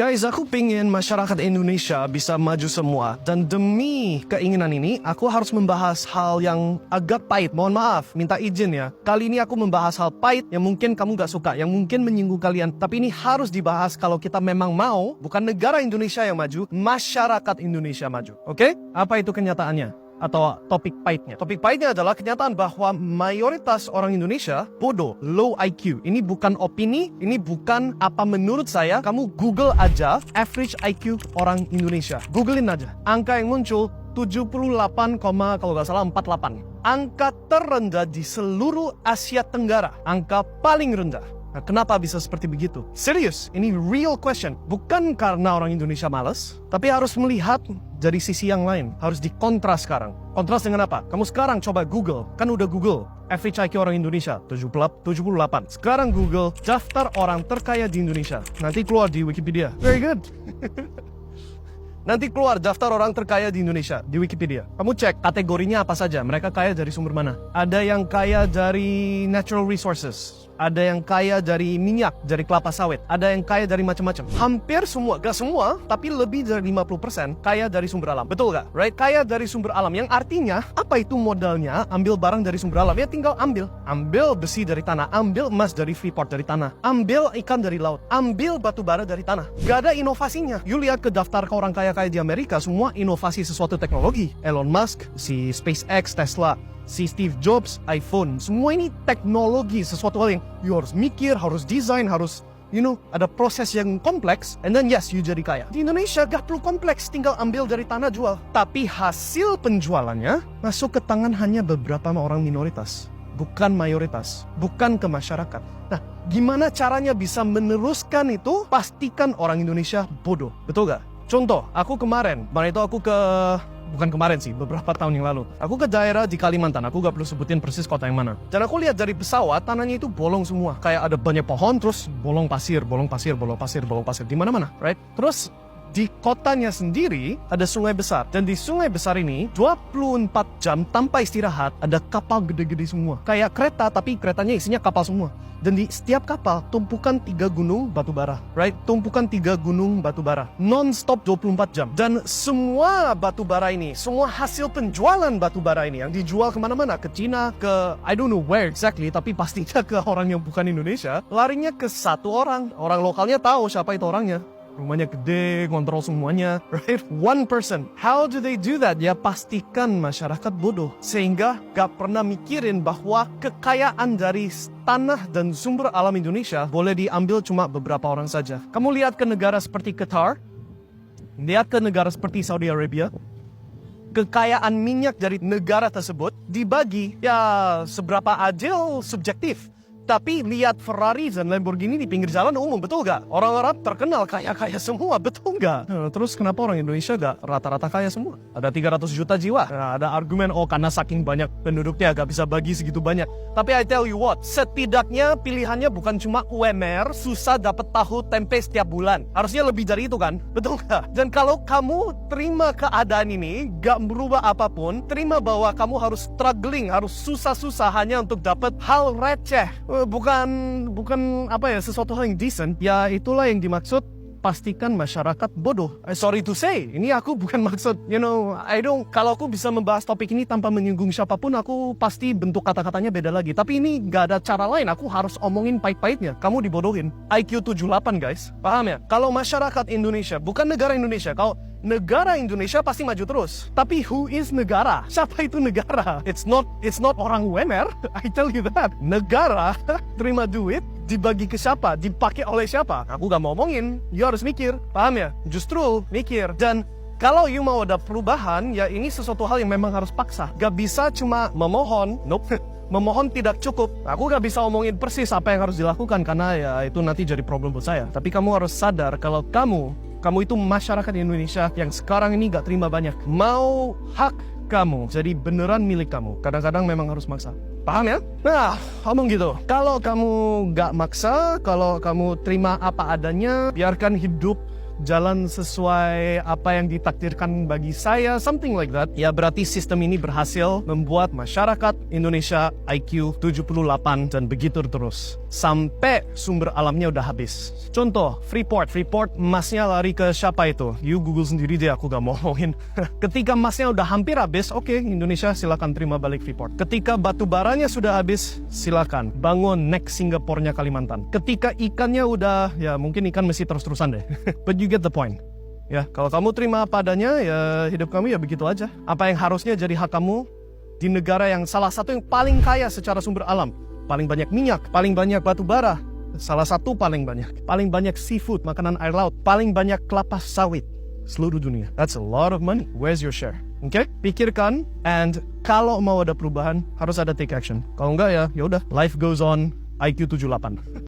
Guys, aku pingin masyarakat Indonesia bisa maju semua. Dan demi keinginan ini, aku harus membahas hal yang agak pahit. Mohon maaf, minta izin ya. Kali ini aku membahas hal pahit yang mungkin kamu gak suka, yang mungkin menyinggung kalian. Tapi ini harus dibahas kalau kita memang mau, bukan negara Indonesia yang maju, masyarakat Indonesia maju. Oke? Apa itu kenyataannya? Atau topik pahitnya. Topik pahitnya adalah kenyataan bahwa mayoritas orang Indonesia bodoh, low IQ. Ini bukan opini, ini bukan apa menurut saya. Kamu Google aja average IQ orang Indonesia. Googlein aja. Angka yang muncul 78, kalau nggak salah 48. Angka terendah di seluruh Asia Tenggara. Angka paling rendah. Nah, kenapa bisa seperti begitu? Serius, ini real question. Bukan karena orang Indonesia malas, tapi harus melihat dari sisi yang lain. Harus dikontras sekarang. Kontras dengan apa? Kamu sekarang coba Google. Kan udah Google. Average IQ orang Indonesia, 78. Sekarang Google, daftar orang terkaya di Indonesia. Nanti keluar di Wikipedia. Very good. Nanti keluar daftar orang terkaya di Indonesia di Wikipedia. Kamu cek kategorinya apa saja. Mereka kaya dari sumber mana? Ada yang kaya dari natural resources. Ada yang kaya dari minyak, dari kelapa sawit. Ada yang kaya dari macam-macam. Hampir semua, gak semua, tapi lebih dari 50% kaya dari sumber alam. Betul gak? Right? Kaya dari sumber alam. Yang artinya, apa itu modalnya? Ambil barang dari sumber alam. Ya tinggal ambil. Ambil besi dari tanah. Ambil emas dari Freeport dari tanah. Ambil ikan dari laut. Ambil batu bara dari tanah. Gak ada inovasinya. You lihat ke daftar ke orang kaya-kaya di Amerika, semua inovasi sesuatu teknologi. Elon Musk, si SpaceX, Tesla, si Steve Jobs, iPhone. Semua ini teknologi, sesuatu hal yang you harus mikir, harus desain, harus ada proses yang kompleks, and then yes, you jadi kaya. Di Indonesia gak perlu kompleks, tinggal ambil dari tanah jual. Tapi hasil penjualannya masuk ke tangan hanya beberapa orang minoritas, bukan mayoritas, bukan ke masyarakat. Nah, gimana caranya bisa meneruskan itu? Pastikan orang Indonesia bodoh, betul gak? Contoh, aku kemarin itu aku bukan kemarin sih, beberapa tahun yang lalu. Aku ke daerah di Kalimantan, aku gak perlu sebutin persis kota yang mana. Dan aku lihat dari pesawat, tanahnya itu bolong semua. Kayak ada banyak pohon, terus bolong pasir. Di mana-mana, right? Terus di kotanya sendiri ada sungai besar. Dan di sungai besar ini 24 jam tanpa istirahat ada kapal gede-gede semua. Kayak kereta, tapi keretanya isinya kapal semua. Dan di setiap kapal tumpukan 3 gunung batu bara, right? Tumpukan 3 gunung batu bara non-stop 24 jam. Dan semua batu bara ini, semua hasil penjualan batu bara ini yang dijual kemana-mana, ke Cina, ke I don't know where exactly, tapi pastinya ke orang yang bukan Indonesia, larinya ke satu orang. Orang lokalnya tahu siapa itu orangnya. Rumahnya gede, kontrol semuanya, right? One person. How do they do that? Ya pastikan masyarakat bodoh. Sehingga gak pernah mikirin bahwa kekayaan dari tanah dan sumber alam Indonesia boleh diambil cuma beberapa orang saja. Kamu lihat ke negara seperti Qatar, lihat ke negara seperti Saudi Arabia, kekayaan minyak dari negara tersebut dibagi, ya seberapa adil subjektif. Tapi lihat Ferrari dan Lamborghini di pinggir jalan umum, betul gak? Orang Arab terkenal kaya-kaya semua, betul gak? Terus kenapa orang Indonesia gak rata-rata kaya semua? Ada 300 juta jiwa. Nah, ada argumen, karena saking banyak penduduknya gak bisa bagi segitu banyak. Tapi I tell you what, setidaknya pilihannya bukan cuma UMR, susah dapat tahu tempe setiap bulan. Harusnya lebih dari itu kan? Betul gak? Dan kalau kamu terima keadaan ini, gak merubah apapun, terima bahwa kamu harus struggling, harus susah-susah hanya untuk dapat hal receh. Bukan sesuatu hal yang decent. Ya itulah yang dimaksud pastikan masyarakat bodoh. Sorry to say, ini aku bukan maksud, kalau aku bisa membahas topik ini tanpa menyinggung siapapun, aku pasti bentuk kata-katanya beda lagi. Tapi ini gak ada cara lain, aku harus omongin pahit-pahitnya. Kamu dibodohin. IQ 78 guys, paham ya? Kalau masyarakat Indonesia, bukan negara Indonesia, kalau negara Indonesia pasti maju terus. Tapi who is negara? Siapa itu negara? It's not orang UMR. I tell you that. Negara terima duit, dibagi ke siapa? Dipakai oleh siapa? Aku gak mau omongin. You harus mikir. Paham ya? Justru mikir. Dan kalau you mau ada perubahan, ya ini sesuatu hal yang memang harus paksa. Gak bisa cuma memohon. Nope. Memohon tidak cukup. Aku gak bisa omongin persis apa yang harus dilakukan, karena ya itu nanti jadi problem buat saya. Tapi kamu harus sadar kalau kamu itu masyarakat Indonesia yang sekarang ini gak terima banyak. Mau hak kamu jadi beneran milik kamu, kadang-kadang memang harus maksa. Paham ya? Nah, ngomong gitu. Kalau kamu gak maksa, kalau kamu terima apa adanya, biarkan hidup jalan sesuai apa yang ditakdirkan bagi saya, something like that, ya berarti sistem ini berhasil membuat masyarakat Indonesia IQ 78 dan begitu terus. sampai sumber alamnya udah habis. Contoh, Freeport emasnya lari ke siapa itu? You Google sendiri deh, aku gak mau ngomongin. Ketika emasnya udah hampir habis, oke, Indonesia silakan terima balik Freeport. Ketika batu baranya sudah habis, silakan bangun next Singapore-nya Kalimantan. Ketika ikannya udah, ya mungkin ikan masih terus-terusan deh. But you get the point. Ya, kalau kamu terima apa adanya, ya hidup kamu ya begitu aja. Apa yang harusnya jadi hak kamu di negara yang salah satu yang paling kaya secara sumber alam. Paling banyak minyak, paling banyak batu bara, salah satu paling banyak seafood, makanan air laut, paling banyak kelapa sawit seluruh dunia. That's a lot of money. Where's your share? Oke, pikirkan, and kalau mau ada perubahan harus ada take action. Kalau enggak ya udah, life goes on, IQ 78.